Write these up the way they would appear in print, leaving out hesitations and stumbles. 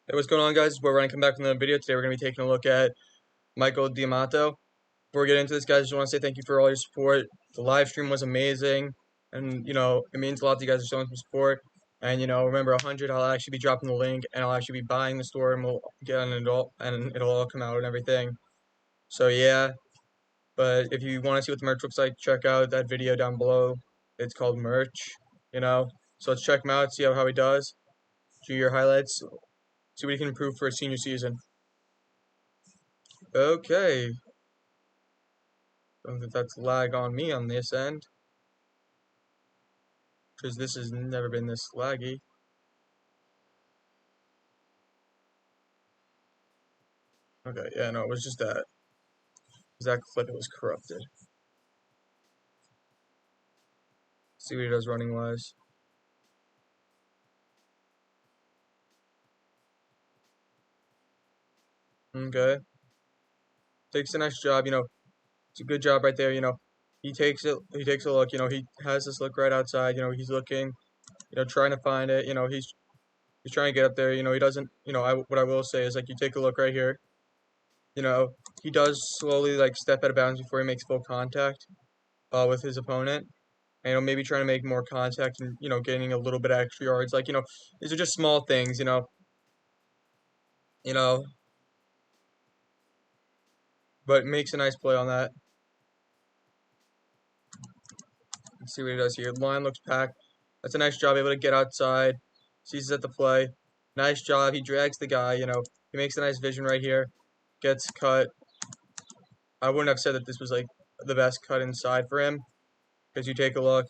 Hey, what's going on, guys? We're running come back from the video. Today we're going to be taking a look at Dematteo. Before we get into this, guys, I just want to say thank you for all your support. The live stream was amazing, and it means a lot that you guys are showing some support. And remember, 100, I'll actually be dropping the link, and I'll actually be buying the store, and we'll get on it all, and it'll all come out and everything. So yeah, but if you want to see what the merch looks like, check out that video down below. It's called merch. So let's check him out, see how he does. Do your highlights, see what he can improve for his senior season. Okay. Don't think that's lag on me on this end, because this has never been this laggy. Okay, yeah, no, it was just that. That clip, it was corrupted. See what he does running wise. Okay. Takes a nice job, it's a good job right there, he takes a look, he has this look right outside, he's looking, trying to find it, he's trying to get up there, he doesn't, what I will say is, like, you take a look right here, he does slowly, like, step out of bounds before he makes full contact with his opponent. And maybe trying to make more contact and gaining a little bit of extra yards. Like, these are just small things, you know, but makes a nice play on that. Let's see what he does here. Line looks packed. That's a nice job, able to get outside. Sees at the play. Nice job. He drags the guy, he makes a nice vision right here. Gets cut. I wouldn't have said that this was like the best cut inside for him, because you take a look,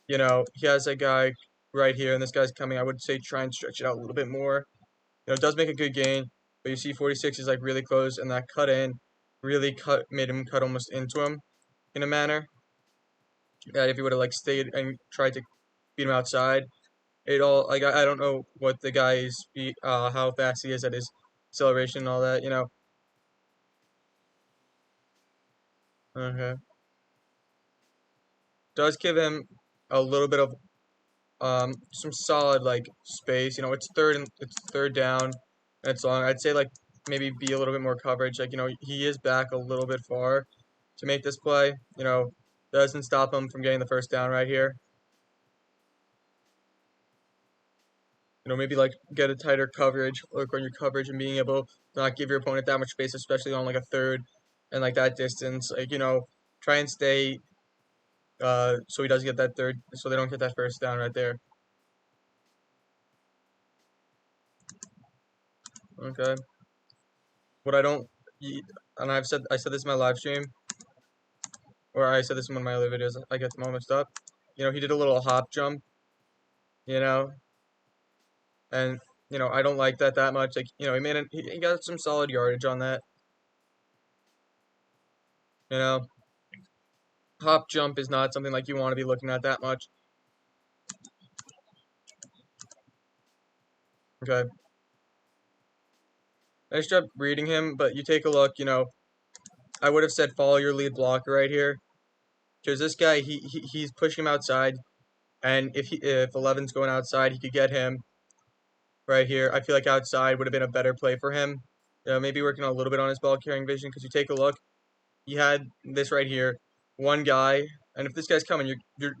he has a guy right here, and this guy's coming. I would say try and stretch it out a little bit more. It does make a good gain, but you see 46 is like really close, and that cut in really made him cut almost into him in a manner that if he would have like stayed and tried to beat him outside, it all like I don't know what the guy's how fast he is at his acceleration and all that, Okay. Does give him a little bit of some solid like space. It's third down and it's long. I'd say like maybe be a little bit more coverage. Like, he is back a little bit far to make this play. Doesn't stop him from getting the first down right here. Maybe like get a tighter coverage, work on your coverage and being able to not give your opponent that much space, especially on like a third and like that distance. Like, try and stay so he does get that third, so they don't get that first down right there. Okay. What I don't, and I said this in my live stream, or I said this in one of my other videos. I get them all mixed up. He did a little hop jump. You know, and I don't like that much. Like, he got some solid yardage on that. You know, hop jump is not something like you want to be looking at that much. Okay. Nice job reading him, but you take a look. I would have said follow your lead blocker right here, because this guy he's pushing him outside, and if 11's going outside, he could get him right here. I feel like outside would have been a better play for him. Maybe working a little bit on his ball carrying vision, because you take a look, he had this right here, one guy, and if this guy's coming, it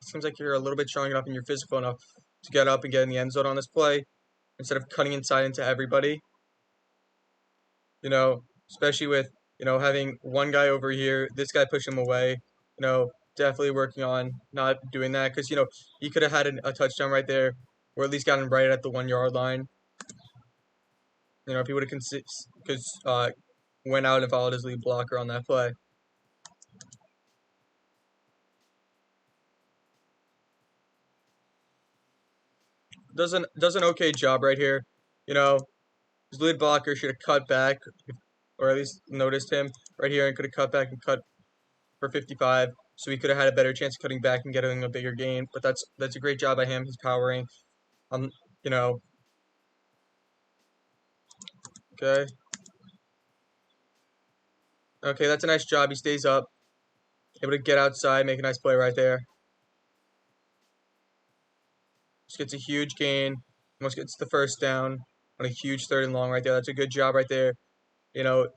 seems like you're a little bit strong enough and you're physical enough to get up and get in the end zone on this play instead of cutting inside into everybody. Especially with having one guy over here, this guy push him away. Definitely working on not doing that, because he could have had a touchdown right there, or at least got him right at the 1 yard line. If he would have went out and followed his lead blocker on that play. Does an okay job right here. His lead blocker should have cut back, or at least noticed him right here, and could have cut back and cut for 55. So he could have had a better chance of cutting back and getting a bigger gain. But that's a great job by him. He's powering. You know. Okay. Okay, that's a nice job. He stays up, able to get outside, make a nice play right there. Just gets a huge gain. Almost gets the first down. on a huge third and long right there. That's a good job right there.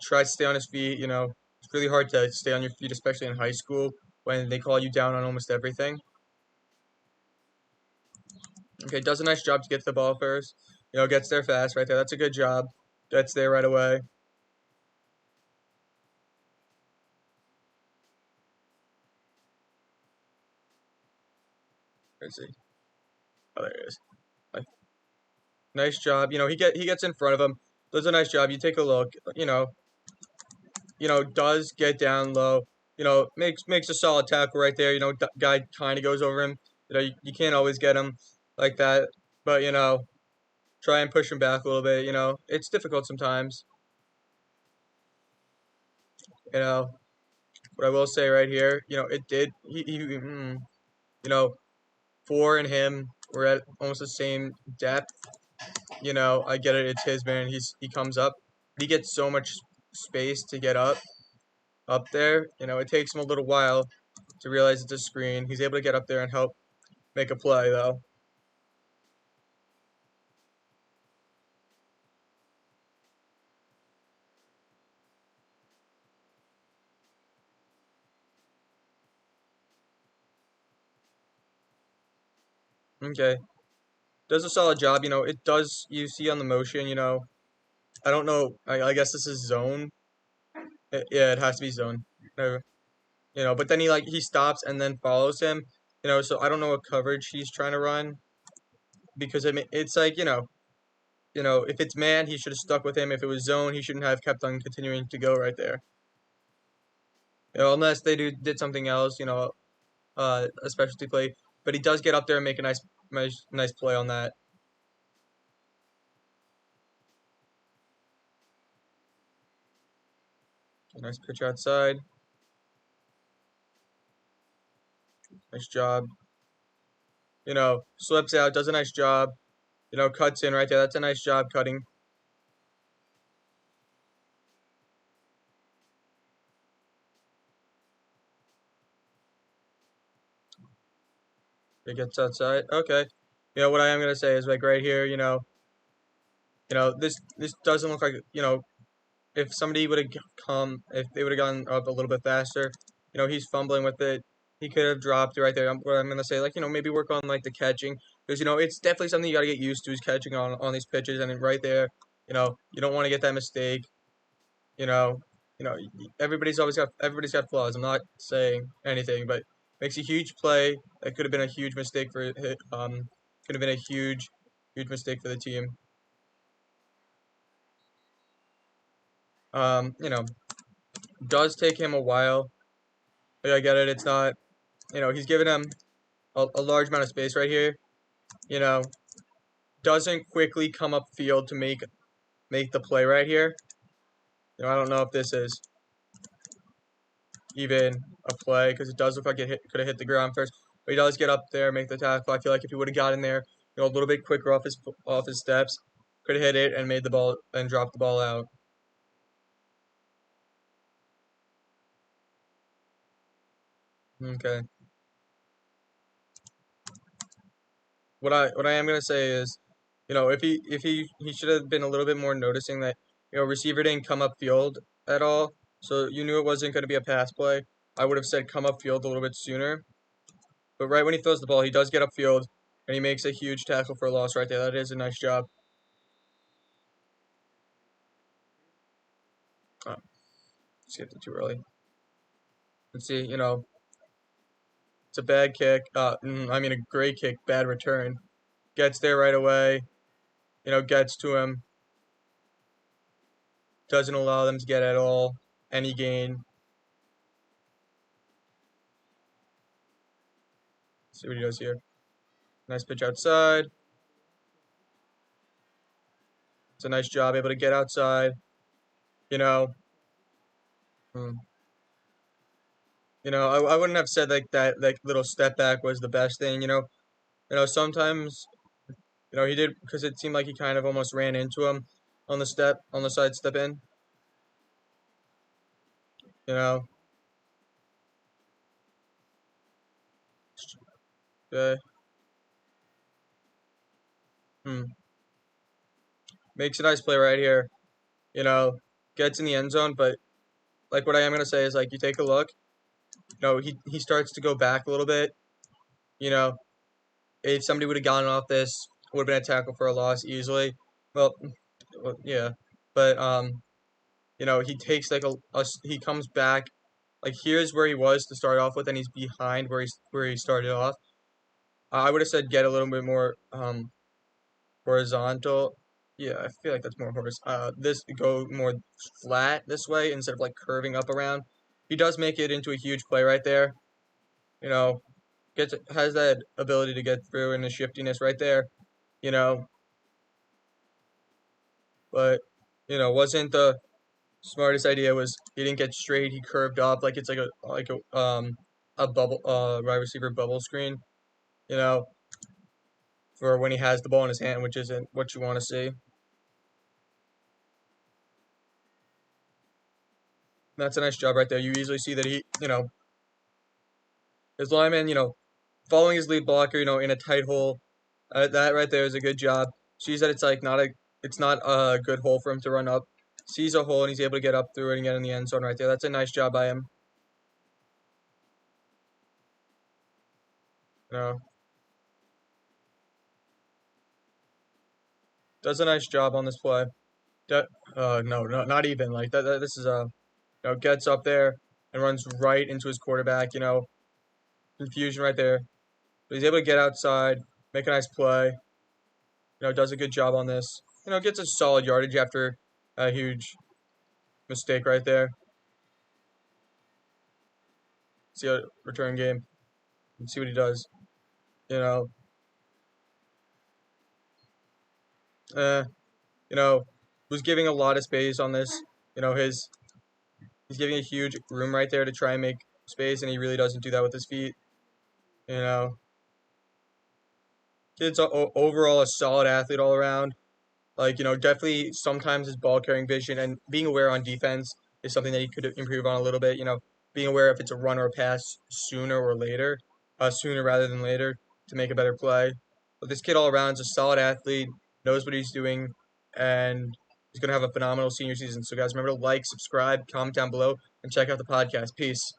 Try to stay on his feet. It's really hard to stay on your feet, especially in high school when they call you down on almost everything. Okay, does a nice job to get to the ball first. Gets there fast right there. That's a good job. Gets there right away. Let's see. Oh, there it is. Nice job. He gets in front of him. Does a nice job. You take a look. Does get down low. Makes a solid tackle right there. Guy kind of goes over him. You can't always get him like that, but try and push him back a little bit. It's difficult sometimes. You know, what I will say right here, it did. You know, Four and him were at almost the same depth. I get it. It's his man. He comes up. He gets so much space to get up there. It takes him a little while to realize it's a screen. He's able to get up there and help make a play though. Okay, does a solid job. It does. You see on the motion. I don't know. I guess this is zone. Yeah, it has to be zone. Uh, but then he stops and then follows him. So I don't know what coverage he's trying to run because it's like if it's man, he should have stuck with him. If it was zone, he shouldn't have kept on continuing to go right there. Unless they did something else. A specialty play. But he does get up there and make a nice play on that. Nice pitch outside. Nice job. Slips out, does a nice job. Cuts in right there. That's a nice job cutting. It gets outside. Okay. What I am gonna say is like right here. This doesn't look like if somebody would have if they would have gone up a little bit faster. He's fumbling with it. He could have dropped it right there. What I'm gonna say, maybe work on like the catching because it's definitely something you got to get used to is catching on these pitches and then right there. You don't want to get that mistake. You know, everybody's got flaws. I'm not saying anything, but makes a huge play. That could have been a huge mistake for could have been a huge mistake for the team. Um, you know, does take him a while. But I get it. It's not. He's giving him a large amount of space right here. You know, doesn't quickly come up field to make the play right here. I don't know if this is even a play because it does look like it could have hit the ground first. But he does get up there, make the tackle. I feel like if he would have gotten there, a little bit quicker off his steps, could have hit it and made the ball and dropped the ball out. Okay. What I am gonna say is, if he should have been a little bit more noticing that receiver didn't come up field at all, so you knew it wasn't going to be a pass play. I would have said come up field a little bit sooner. But right when he throws the ball, he does get upfield and he makes a huge tackle for a loss right there. That is a nice job. Oh, skipped it too early. Let's see. It's a bad kick. I mean a great kick, bad return. Gets there right away. Gets to him. Doesn't allow them to get at all any gain. See what he does here. Nice pitch outside. It's a nice job, able to get outside. You know, hmm. I wouldn't have said like that. Like little step back was the best thing. Sometimes he did because it seemed like he kind of almost ran into him on the side step in. You know, uh, hmm. makes a nice play right here. You know, gets in the end zone, but like what I am gonna say is like you take a look. He starts to go back a little bit. You know, if somebody would have gotten off this, would have been a tackle for a loss easily. Well, yeah, but he takes like he comes back. Like here's where he was to start off with, and he's behind where he started off. I would have said get a little bit more horizontal. Yeah, I feel like that's more horizontal. This go more flat this way instead of like curving up around. He does make it into a huge play right there. You know, has that ability to get through and the shiftiness right there. You know, but wasn't the smartest idea. Was he didn't get straight. He curved up like it's like a bubble wide receiver bubble screen. You know, for when he has the ball in his hand, which isn't what you want to see. That's a nice job right there. You easily see that his lineman, following his lead blocker, in a tight hole. That right there is a good job. Sees that it's not a good hole for him to run up. Sees a hole and he's able to get up through it and get in the end zone right there. That's a nice job by him. You know, does a nice job on this play. No, not even like that. This is gets up there and runs right into his quarterback. Confusion right there. But he's able to get outside, make a nice play. Does a good job on this. Gets a solid yardage after a huge mistake right there. See a return game and see what he does. You know, uh, was giving a lot of space on this. He's giving a huge room right there to try and make space, and he really doesn't do that with his feet. You know, kid's overall a solid athlete all around. Like, definitely sometimes his ball carrying vision and being aware on defense is something that he could improve on a little bit. Being aware if it's a run or a pass sooner rather than later to make a better play. But this kid all around is a solid athlete, knows what he's doing, and he's going to have a phenomenal senior season. So, guys, remember to like, subscribe, comment down below, and check out the podcast. Peace.